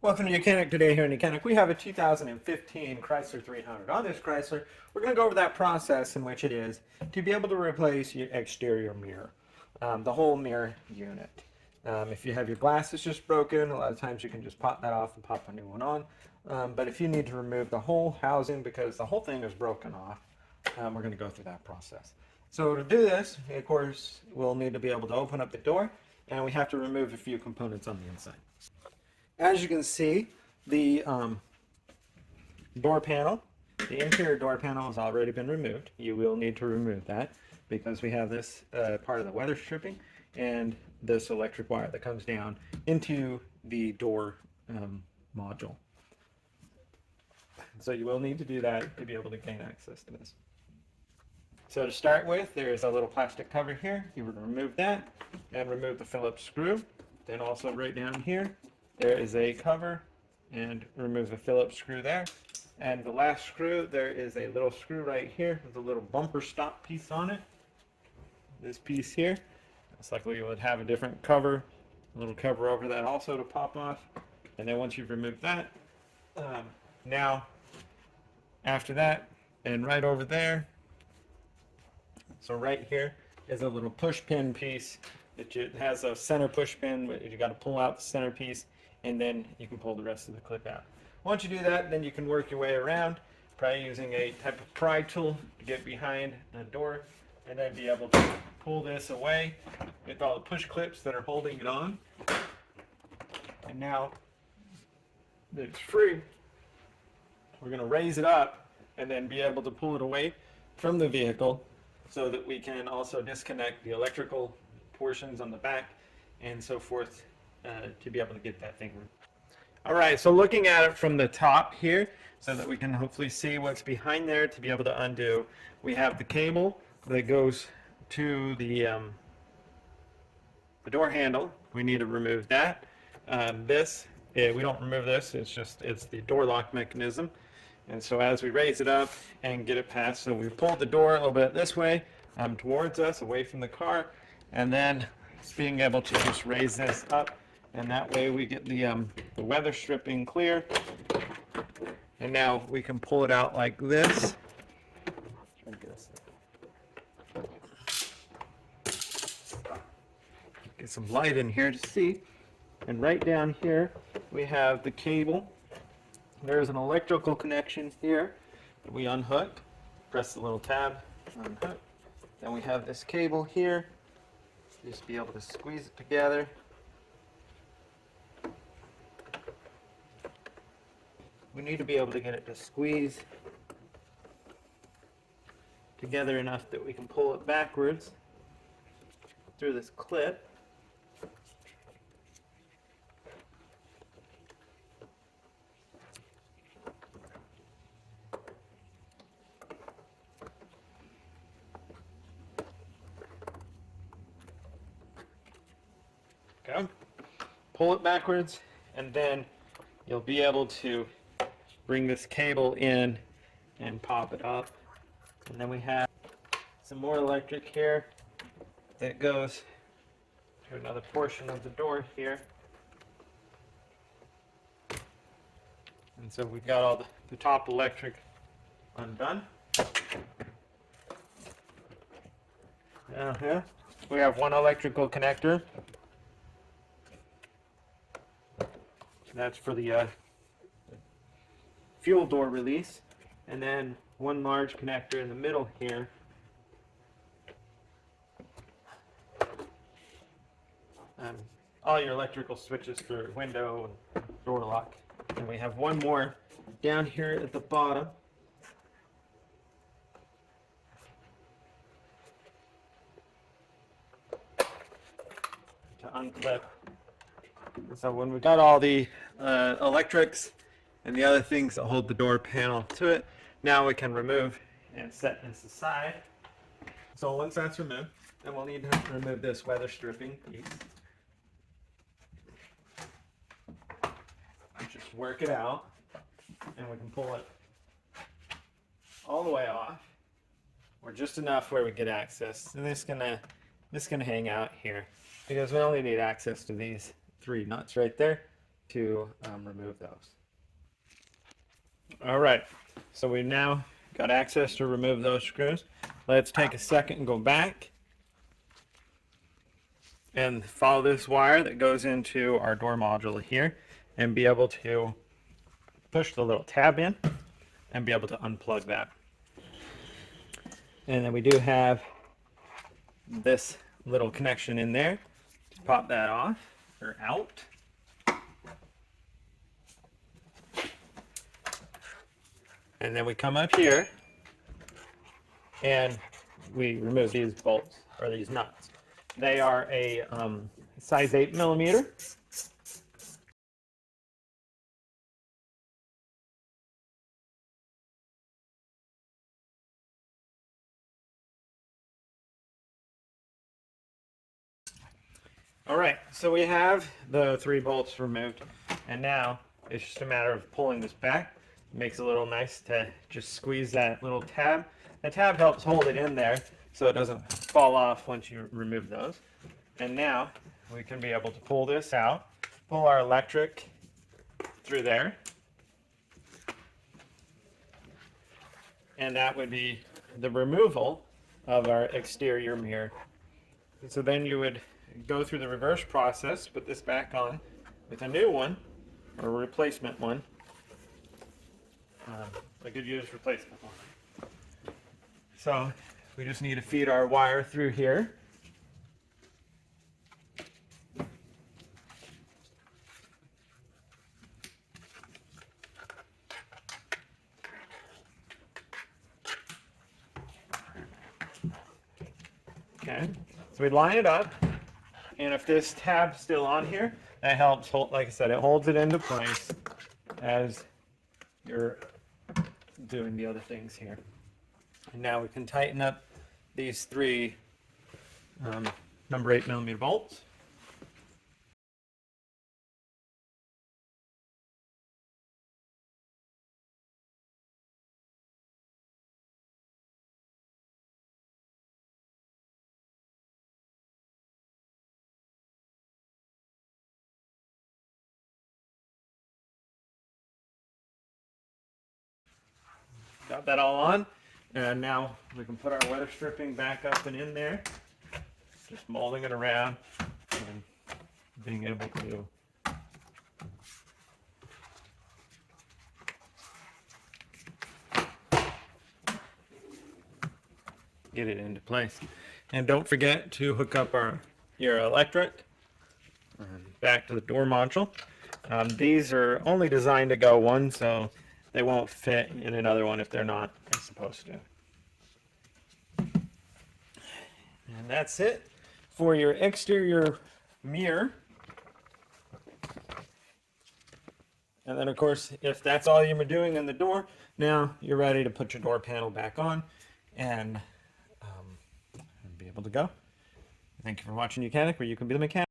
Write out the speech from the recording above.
Welcome to Mechanic. Today here in Mechanic, we have a 2015 Chrysler 300. On this Chrysler, we're going to go over that process in which it is to be able to replace your exterior mirror, the whole mirror unit. If you have your glasses just broken, a lot of times you can just pop that off and pop a new one on. But if you need to remove the whole housing because the whole thing is broken off, we're going to go through that process. So to do this, of course, we'll need to be able to open up the door, and we have to remove a few components on the inside. As you can see, the door panel, the interior door panel has already been removed. You will need to remove that because we have this part of the weather stripping and this electric wire that comes down into the door module. So you will need to do that to be able to gain access to this. So to start with, there is a little plastic cover here. You would remove that and remove the Phillips screw. Then also right down here, there is a cover and remove the Phillips screw there. And the last screw, there is a little screw right here with a little bumper stop piece on it. This piece here, it's likely you would have a different cover, a little cover over that also to pop off. And then once you've removed that, now after that, and right over there, so right here is a little push pin piece. It has a center push pin, but you got to pull out the center piece, and then you can pull the rest of the clip out. Once you do that, then you can work your way around, probably using a type of pry tool to get behind the door, and then be able to pull this away with all the push clips that are holding it on. And now that it's free, we're going to raise it up and then be able to pull it away from the vehicle so that we can also disconnect the electrical portions on the back and so forth to be able to get that thing. All right, so looking at it from the top here so that we can hopefully see what's behind there to be able to undo, we have the cable that goes to the door handle. We need to remove that. We don't remove this, it's the door lock mechanism. And so as we raise it up and get it past, so we pull the door a little bit this way towards us, away from the car, and then being able to just raise this up, and that way we get the weather stripping clear. And now we can pull it out like this. Get some light in here to see. And right down here we have the cable. There's an electrical connection here that we unhook. Press the little tab, unhook. Then we have this cable here. Just be able to squeeze it together. We need to be able to get it to squeeze together enough that we can pull it backwards through this clip. Okay. Pull it backwards, and then you'll be able to bring this cable in and pop it up. And then we have some more electric here that goes to another portion of the door here. And so we've got all the top electric undone. Down here, we have one electrical connector. That's for the fuel door release, and then one large connector in the middle here. All your electrical switches for window and door lock. And we have one more down here at the bottom. To unclip. So when we've got all the electrics and the other things that hold the door panel to it, now we can remove and set this aside. So once that's removed, then we'll need to remove this weather stripping piece. And just work it out, and we can pull it all the way off, or just enough where we get access. And this gonna hang out here because we only need access to these 3 nuts right there to remove those. All right, so we now got access to remove those screws. Let's take a second and go back and follow this wire that goes into our door module here and be able to push the little tab in and be able to unplug that. And then we do have this little connection in there to pop that off or out. And then we come up here and we remove these bolts or these nuts. They are a size 8mm. All right, so we have the 3 bolts removed, and now it's just a matter of pulling this back. It makes it a little nice to just squeeze that little tab. The tab helps hold it in there so it doesn't fall off once you remove those. And now we can be able to pull this out, pull our electric through there, and that would be the removal of our exterior mirror. So then you would go through the reverse process, put this back on with a new one or a replacement one. I could use replacement one. So we just need to feed our wire through here. Okay, so we line it up, and if this tab's still on here, that helps hold, like I said, it holds it into place as you're doing the other things here. And now we can tighten up these 3 number 8mm bolts. Got that all on, and now we can put our weather stripping back up and in there, just molding it around and being able to get it into place. And don't forget to hook up your electric back to the door module. These are only designed to go one, so they won't fit in another one if they're not supposed to. And that's it for your exterior mirror. And then, of course, if that's all you were doing in the door, now you're ready to put your door panel back on and be able to go. Thank you for watching Mechanic, where you can be the mechanic.